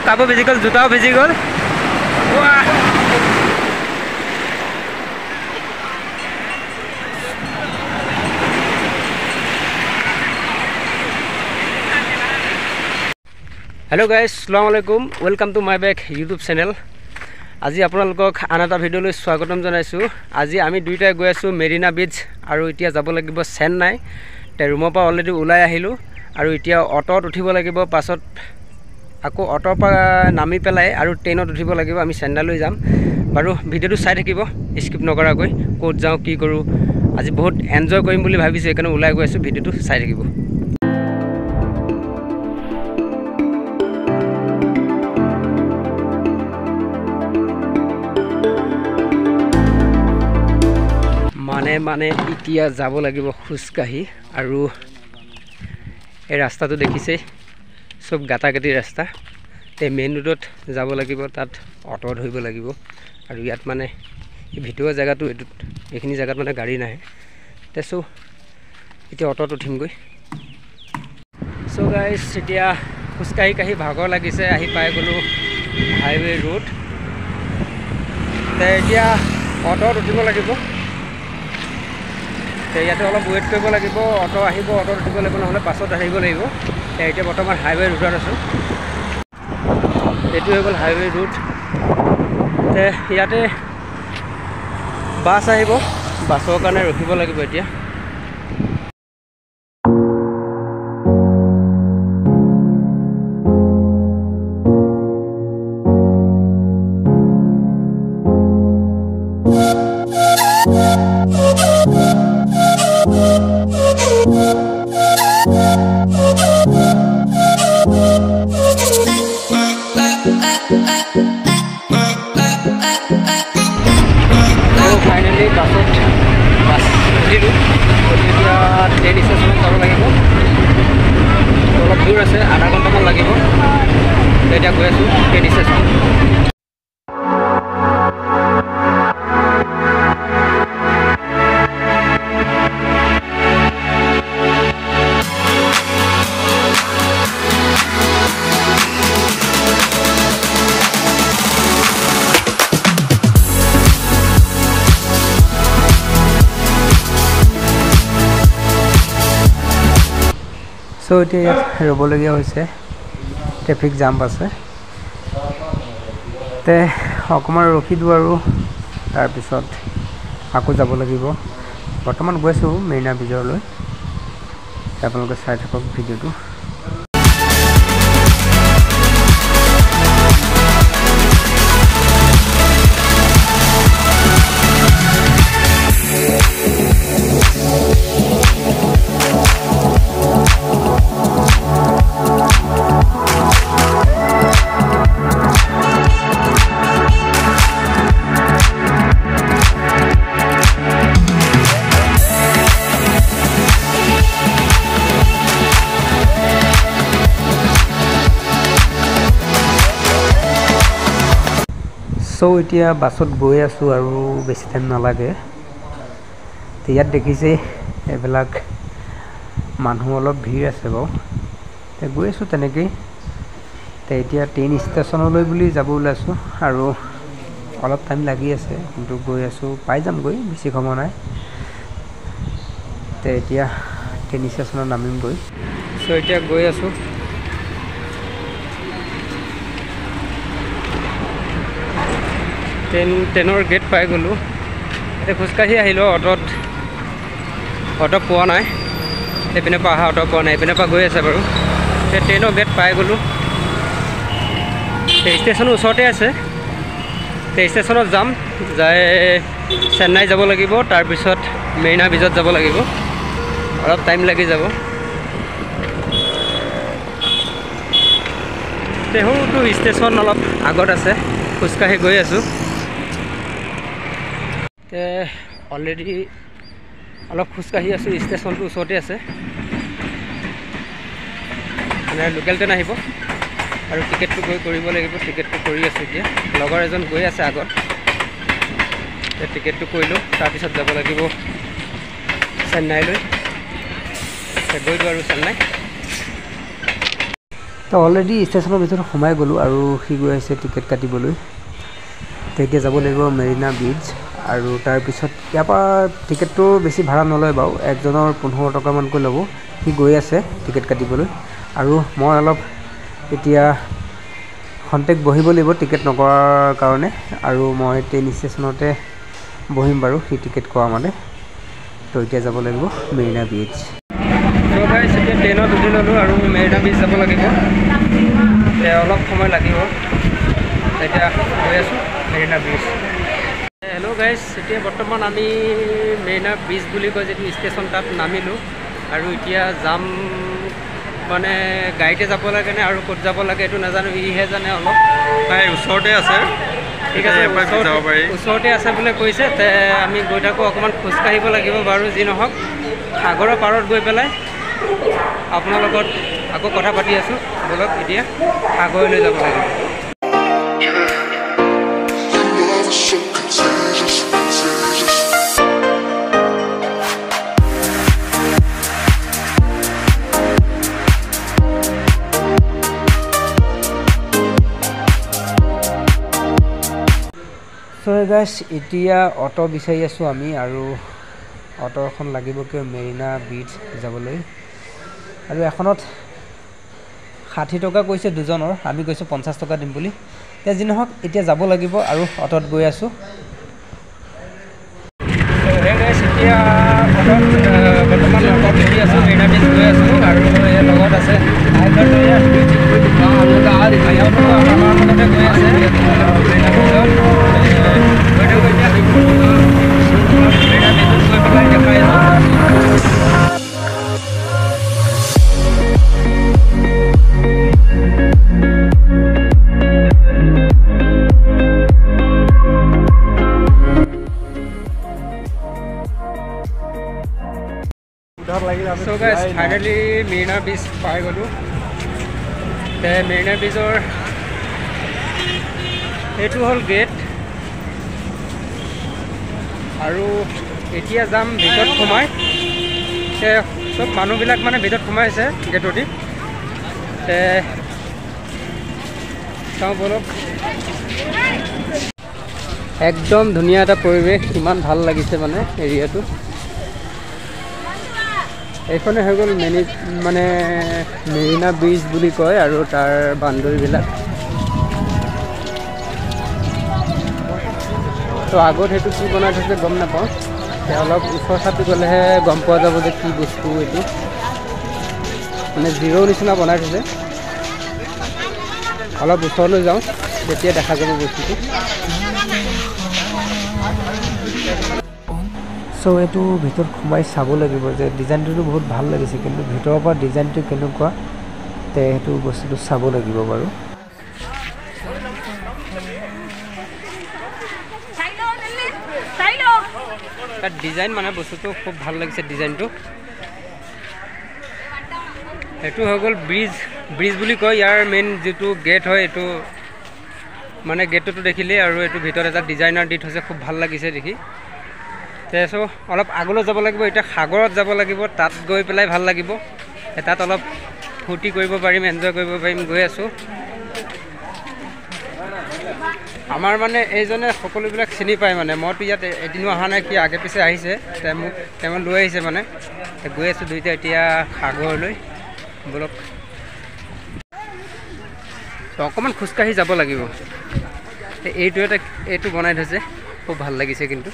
কাপোৰ ভিজি গ'ল, জোতাও ভিজি গ'ল। हेलो गाइस, अस्सलाम वालेकुम, welcome to my back YouTube channel. আজি আপোনালোকক আন এটা ভিডিঅ'লৈ স্বাগতম জনাইছোঁ। আজি আমি দুইটাই গৈ আছোঁ মেৰিনা বিচ আৰু এতিয়া যাব লাগিব চেন্নাই। তে ৰুমৰ পৰা অলৰেডি ওলাই আহিলোঁ আৰু এতিয়া অটোত উঠিব লাগিব। পাছত আকৌ অটোৰ পৰা নামি পেলাই আৰু ট্ৰেইনত উঠিব লাগিব। আমি চেন্নাইলৈ যাম। বাৰু ভিডিঅ'টো চাই থাকিব স্কিপ নকৰাকৈ, ক'ত যাওঁ কি কৰোঁ। আজি বহুত এনজয় কৰিম বুলি ভাবিছোঁ, সেইকাৰণে ওলাই গৈ আছোঁ। ভিডিঅ'টো চাই থাকিব। মানে এতিয়া যাব লাগিব খোজকাঢ়ি আৰু এই ৰাস্তাটো দেখিছেই, চব গাঁতাগাঁতি ৰাস্তা। তে মেইন ৰোডত যাব লাগিব, তাত অটো ধৰিব লাগিব। আৰু ইয়াত মানে এই ভিতৰুৱা জেগাটো এইখিনি জেগাত মানে গাড়ী নাহে। তে এতিয়া অটোত উঠিমগৈ। গাইছ, এতিয়া খোজকাঢ়ি ভাগৰ লাগিছে, আহি পাই গ'লোঁ হাইৱে ৰোড। তে এতিয়া অটোত উঠিব লাগিব। ইয়াতে অলপ ৱেইট কৰিব লাগিব, অটো আহিব, অটোত উঠিব লাগিব, নহ'লে পাছত আহিব লাগিব। এতিয়া বৰ্তমান হাইৱে ৰোডত আছোঁ। এইটো হৈ গ'ল হাইৱে ৰোড। ইয়াতে বাছ আহিব, বাছৰ কাৰণে ৰখিব লাগিব এতিয়া। ফাইনেলি বাছ উঠিলোঁ। এতিয়া ট্ৰেইন ষ্টেচনত যাব লাগিব। অলপ দূৰ আছে, আধা ঘণ্টামান লাগিব। এতিয়া গৈ আছোঁ ট্ৰেইন ষ্টেচন। এতিয়া ইয়াত ৰ'বলগীয়া হৈছে, ট্ৰেফিক জাম আছে। অকণমান ৰখি দিওঁ আৰু তাৰপিছত আকৌ যাব লাগিব। বৰ্তমান গৈ আছোঁ মেৰিনা বিচলৈ। আপোনালোকে চাই থাকক ভিডিঅ'টো। এতিয়া বাছত গৈ আছোঁ আৰু বেছি টাইম নালাগে। ইয়াত দেখিছে এইবিলাক মানুহ অলপ ভিৰ আছে বাৰু। গৈ আছোঁ তেনেকেই। এতিয়া ট্ৰেইন ষ্টেচনলৈ বুলি যাব ওলাইছোঁ আৰু অলপ টাইম লাগি আছে, কিন্তু গৈ আছোঁ, পাই যামগৈ, বেছি সময় নাই। এতিয়া ট্ৰেইন ষ্টেচনত নামিমগৈ। এতিয়া গৈ আছোঁ। ট্ৰেইনৰ গেট পাই গ'লোঁ। এতিয়া খোজকাঢ়ি আহিলোঁ, অটো পোৱা নাই। এইপিনে পৰা অহা অটো পোৱা নাই, এইপিনে পৰা গৈ আছে বাৰু। ট্ৰেইনৰ গেট পাই গ'লোঁ। ষ্টেচনৰ ওচৰতে আছে। ষ্টেচনত যাম, যাই চেন্নাই যাব লাগিব, তাৰপিছত মেৰিনা বিচত যাব লাগিব। অলপ টাইম লাগি যাব। তেহুতো ষ্টেচন অলপ আগত আছে, খোজকাঢ়ি গৈ আছোঁ। অলৰেডি অলপ খোজকাঢ়ি আছোঁ, ষ্টেচনটো ওচৰতে আছে। মানে লোকেল ট্ৰেইন আহিব আৰু টিকেটটো কৰিব লাগিব। টিকেটটো কৰি আছোঁ এতিয়া। লগৰ এজন গৈ আছে আগত। টিকেটটো কৰিলোঁ, তাৰপিছত যাব লাগিব চেন্নাইলৈ। গৈ আৰু চেন্নাই। তো অলৰেডি ষ্টেচনৰ ভিতৰত সোমাই গ'লোঁ আৰু সি গৈ আছে টিকেট কাটিবলৈ। তো এতিয়া যাব লাগিব মেৰিনা ব্ৰিজ আৰু তাৰপিছত ইয়াৰ পৰা টিকেটটো বেছি ভাড়া নলয় বাৰু, একজনৰ 15 টকামানকৈ ল'ব। সি গৈ আছে টিকেট কাটিবলৈ আৰু মই অলপ এতিয়া খন্তেক বহিব লাগিব টিকেট নকৰাৰ কাৰণে, আৰু মই ট্ৰেইন ষ্টেচনতে বহিম বাৰু সি টিকেট কৰা মানে। তো এতিয়া যাব লাগিব মেৰিনা ব্ৰিজ। তো গাইছ এতিয়া ট্ৰেইনত উঠি ল'লোঁ আৰু মেৰিনা ব্ৰিজ যাব লাগিব। অলপ সময় লাগিব, এতিয়া গৈ আছোঁ মেৰিনা ব্ৰিজ। হেল্ল' গাইছ, এতিয়া বৰ্তমান আমি মেৰিনা ব্ৰিজ বুলি কয় যিটো ষ্টেচন তাত নামিলোঁ আৰু এতিয়া যাম মানে গাড়ীতে যাব লাগে নে আৰু ক'ত যাব লাগে এইটো নাজানো, ইহে জানে অলপ। নাই ওচৰতে আছে, ঠিক আছে, ওচৰতে আছে বুলি কৈছে। তে আমি গৈ থাকোঁ, অকণমান খোজকাঢ়িব লাগিব বাৰু, যি নহওক সাগৰৰ পাৰত গৈ পেলাই আপোনাৰ লগত আকৌ কথা পাতি আছোঁ। বলক এতিয়া সাগৰলৈ যাব লাগিব। চ' গাইছ এতিয়া অটো বিচাৰি আছোঁ আমি, আৰু অটো এখন লাগিব কিয় মেৰিনা ব্ৰিজ যাবলৈ। আৰু এখনত 60 টকা কৈছে দুজনৰ, আমি কৈছোঁ 50 টকা দিম বুলি। এতিয়া যি নহওক এতিয়া যাব লাগিব আৰু অটোত গৈ আছোঁ। এতিয়া অটোত বৰ্তমান অটোত উঠি আছোঁ, মেৰিনা ব্ৰিজ গৈ আছোঁ আৰু ইয়াৰ লগত আছে আমাৰ লগতে গৈ আছে মেৰিনা ব্ৰিজত। So guys, finally Marina bridge পাই গ'লোঁ। মেৰিনা ব্ৰিজৰ এইটো হ'ল গেট, আৰু এতিয়া যাম ভিতৰত সোমাই। চব মানুহবিলাক মানে ভিতৰত সোমাইছে গেটদি। চাওঁ বলক, একদম ধুনীয়া এটা পৰিৱেশ, ইমান ভাল লাগিছে মানে এৰিয়াটো। এইখনে হৈ গ'ল মানে মেৰিনা ব্ৰিজ বুলি কয় আৰু তাৰ বাউণ্ডেৰীবিলাক। তো আগত সেইটো কি বনাই থৈছে গম নাপাওঁ, অলপ ওচৰ চাপি গ'লেহে গম পোৱা যাব যে কি বস্তু এইটো, মানে জিৰ' নিচিনা বনাই থৈছে। অলপ ওচৰলৈ যাওঁ তেতিয়া দেখা যাব বস্তুটো। চ' এইটো ভিতৰত সোমাই চাব লাগিব যে ডিজাইনটোতো বহুত ভাল লাগিছে, কিন্তু ভিতৰৰ পৰা ডিজাইনটো কেনেকুৱা তে সেইটো বস্তুটো চাব লাগিব বাৰু। তাত ডিজাইন মানে বস্তুটো খুব ভাল লাগিছে ডিজাইনটো। এইটো হৈ গ'ল ব্ৰিজ বুলি কয়। ইয়াৰ মেইন যিটো গেট হয় এইটো মানে গেটটোতো দেখিলেই, আৰু এইটো ভিতৰত এটা ডিজাইনাৰ দি থৈছে, খুব ভাল লাগিছে দেখি। চ' অলপ আগলৈ যাব লাগিব, এতিয়া সাগৰত যাব লাগিব, তাত গৈ পেলাই ভাল লাগিব। তাত অলপ ফূৰ্তি কৰিব পাৰিম, এনজয় কৰিব পাৰিম। গৈ আছোঁ। আমাৰ মানে এইজনে সকলোবিলাক চিনি পায় মানে, মইতো ইয়াত এদিনো অহা নাই, কি আগে পিছে আহিছে, মোক তেওঁ লৈ আহিছে মানে। গৈ আছোঁ দুইটা এতিয়া সাগৰলৈ, বলক। অকণমান খোজকাঢ়ি যাব লাগিব। এইটো বনাই থৈছে, খুব ভাল লাগিছে, কিন্তু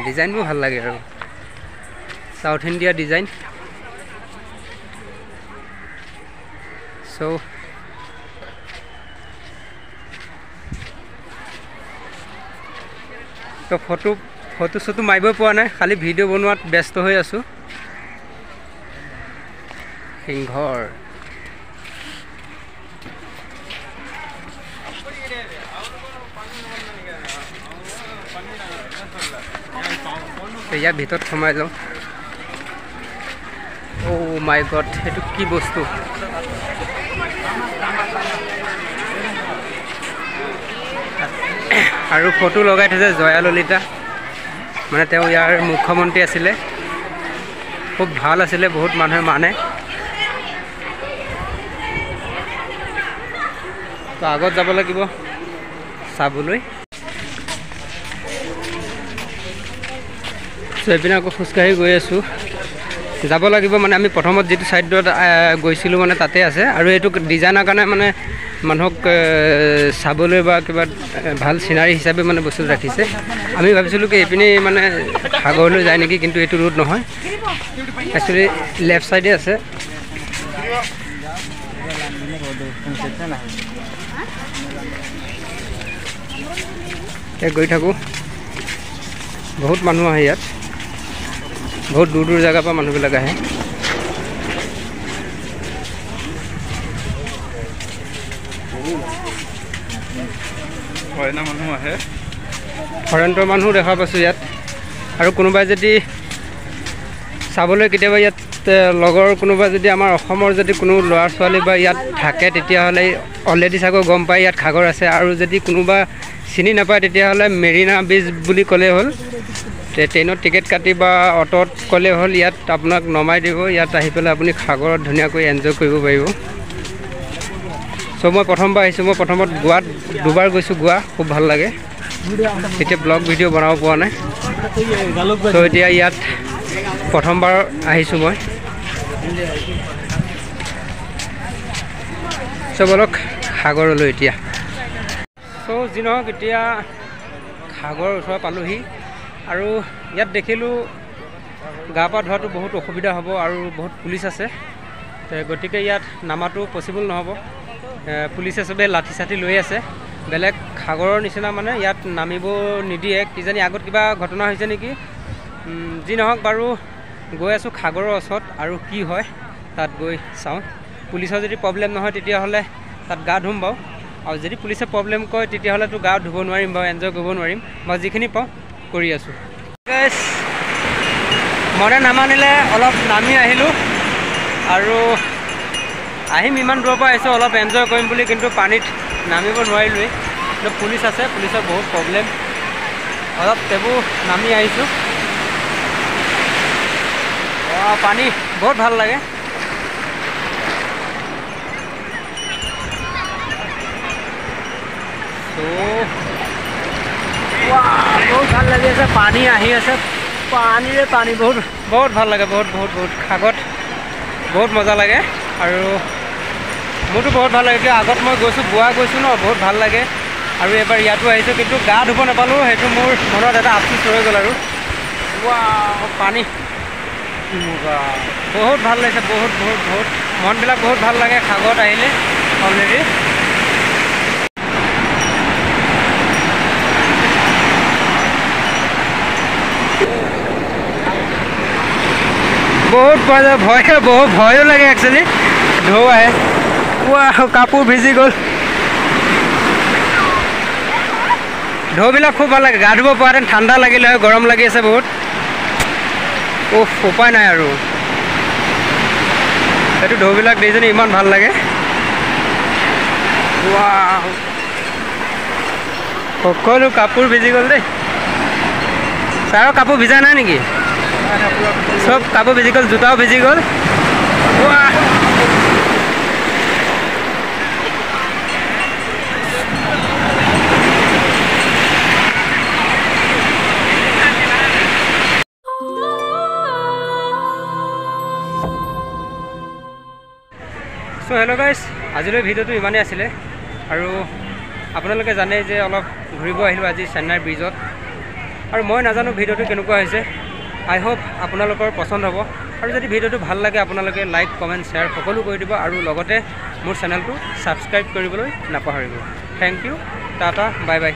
ডিজাইনবোৰ ভাল লাগে আৰু সাউথ ইণ্ডিয়া ডিজাইন। চ' তো ফটো চটো মাৰিবই পৰা নাই, খালি ভিডিঅ' বনোৱাত ব্যস্ত হৈ আছোঁ। সিংহৰ ইয়াৰ ভিতৰত সোমাই যাওঁ। অ' মাই গড, সেইটো কি বস্তু? আৰু ফটো লগাই থৈছে জয়া ললিতা, মানে তেওঁ ইয়াৰ মুখ্যমন্ত্ৰী আছিলে, খুব ভাল আছিলে, বহুত মানুহে মানে। তো আগত যাব লাগিব চাবলৈ। তো এইপিনে আকৌ খোজকাঢ়ি গৈ আছোঁ, যাব লাগিব মানে আমি প্ৰথমত যিটো ছাইডত গৈছিলোঁ মানে তাতে আছে, আৰু এইটো ডিজাইনৰ কাৰণে মানে মানুহক চাবলৈ বা কিবা ভাল চিনাৰী হিচাপে মানে বস্তু ৰাখিছে। আমি ভাবিছিলোঁ কি এইপিনে মানে সাগৰলৈ যায় নেকি, কিন্তু এইটো ৰোড নহয়, একচুৱেলি লেফ্ট ছাইডে আছে। গৈ থাকোঁ, বহুত মানুহ আহে ইয়াত, বহুত দূৰ দূৰ জেগাৰ পৰা মানুহবিলাক আহে। মানুহ আহে, ফৰেনৰ মানুহ দেখা পাইছোঁ ইয়াত। আৰু কোনোবাই যদি চাবলৈ কেতিয়াবা ইয়াত লগৰ কোনোবা যদি আমাৰ অসমৰ যদি কোনো ল'ৰা ছোৱালী বা ইয়াত থাকে, তেতিয়াহ'লে অলৰেডি চাগৈ গম পায় ইয়াত সাগৰ আছে। আৰু যদি কোনোবা চিনি নাপায় তেতিয়াহ'লে মেৰিনা বীচ বুলি ক'লেই হ'ল, ট্ৰেইনত টিকেট কাটি বা অ'টত ক'লে হ'ল, ইয়াত আপোনাক নমাই দিব। ইয়াত আহি পেলাই আপুনি সাগৰত ধুনীয়াকৈ এনজয় কৰিব পাৰিব। চ' মই প্ৰথমবাৰ আহিছোঁ, মই প্ৰথমত গোৱাত দুবাৰ গৈছোঁ, গোৱা খুব ভাল লাগে। এতিয়া ব্লগ ভিডিঅ' বনাব পৰা নাই, চ' এতিয়া ইয়াত প্ৰথমবাৰ আহিছোঁ মই। চ' বলক সাগৰলৈ এতিয়া। চ' যি নহওক এতিয়া সাগৰৰ ওচৰ পালোহি, আৰু ইয়াত দেখিলোঁ গা পা ধোৱাটো বহুত অসুবিধা হ'ব আৰু বহুত পুলিচ আছে, গতিকে ইয়াত নামাটো পচিবল নহ'ব। পুলিচে চবে লাঠি চাঠি লৈ আছে, বেলেগ সাগৰৰ নিচিনা মানে ইয়াত নামিব নিদিয়ে। কিজানি আগত কিবা ঘটনা হৈছে নেকি, যি নহওক বাৰু গৈ আছোঁ সাগৰৰ ওচৰত, আৰু কি হয় তাত গৈ চাওঁ। পুলিচৰ যদি প্ৰব্লেম নহয় তেতিয়াহ'লে তাত গা ধুম বাৰু, আৰু যদি পুলিচে প্ৰব্লেম কয় তেতিয়াহ'লেতো গা ধুব নোৱাৰিম বাৰু, এনজয় কৰিব নোৱাৰিম বাৰু, যিখিনি পাওঁ কৰি আছোঁ। মনে নামানিলে অলপ নামি আহিলোঁ, আৰু আহিম ইমান দূৰৰ পৰা আহিছোঁ অলপ এনজয় কৰিম বুলি, কিন্তু পানীত নামিব নোৱাৰিলোঁৱেই। কিন্তু পুলিচ আছে, পুলিচৰ বহুত প্ৰব্লেম, অলপ তেবোৰ নামি আহিছোঁ। পানী বহুত ভাল লাগে। বহুত ভাল লাগি আছে, পানী আহি আছে, পানীৰে পানী বহুত বহুত ভাল লাগে, বহুত বহুত বহুত সাগৰত বহুত মজা লাগে। আৰু মোৰতো বহুত ভাল লাগে, কিয় আগত মই গৈছোঁ, গোৱা গৈছোঁ ন, বহুত ভাল লাগে। আৰু এবাৰ ইয়াতো আহিছোঁ, কিন্তু গা ধুব নাপালোঁ, সেইটো মোৰ মনত এটা আফচোচ হৈ গ'ল। আৰু পানী বহুত ভাল লাগিছে, বহুত বহুত বহুত মনবিলাক বহুত ভাল লাগে সাগৰত আহিলে অলৰেডি। বহুত বহুত ভয়ো লাগে একচুৱেলি, ঢৌ আহে, কাপোৰ ভিজি গ'ল। ঢৌবিলাক খুব ভাল লাগে, গা ধুব পৰাহেঁতেন ঠাণ্ডা লাগিলে হয়, গৰম লাগি আছে বহুত। উপায় নাই আৰু, সেইটো ঢৌবিলাক দেখিছেনে ইমান ভাল লাগে। সকলো কাপোৰ ভিজি গ'ল দেই। ছাৰৰ কাপোৰ ভিজা নাই নেকি? চব কাপোৰ ভিজি গ'ল, জোতাও ভিজি গ'ল। চ' হেল্ল' গাইজ, আজিলৈ ভিডিঅ'টো ইমানেই আছিলে। আৰু আপোনালোকে জানে যে অলপ ঘূৰিব আহিলোঁ আজি চেন্নাই ব্ৰিজত, আৰু মই নাজানো ভিডিঅ'টো কেনেকুৱা হৈছে। আই হোপ আপোনালোকৰ পচন্দ হ'ব, আৰু যদি ভিডিঅ'টো ভাল লাগে আপোনালোকে লাইক কমেণ্ট শ্বেয়াৰ সকলো কৰি দিব, আৰু লগতে মোৰ চেনেলটো ছাবস্ক্ৰাইব কৰিবলৈ নাপাহৰিব। থেংক ইউ, টাটা, বাই বাই।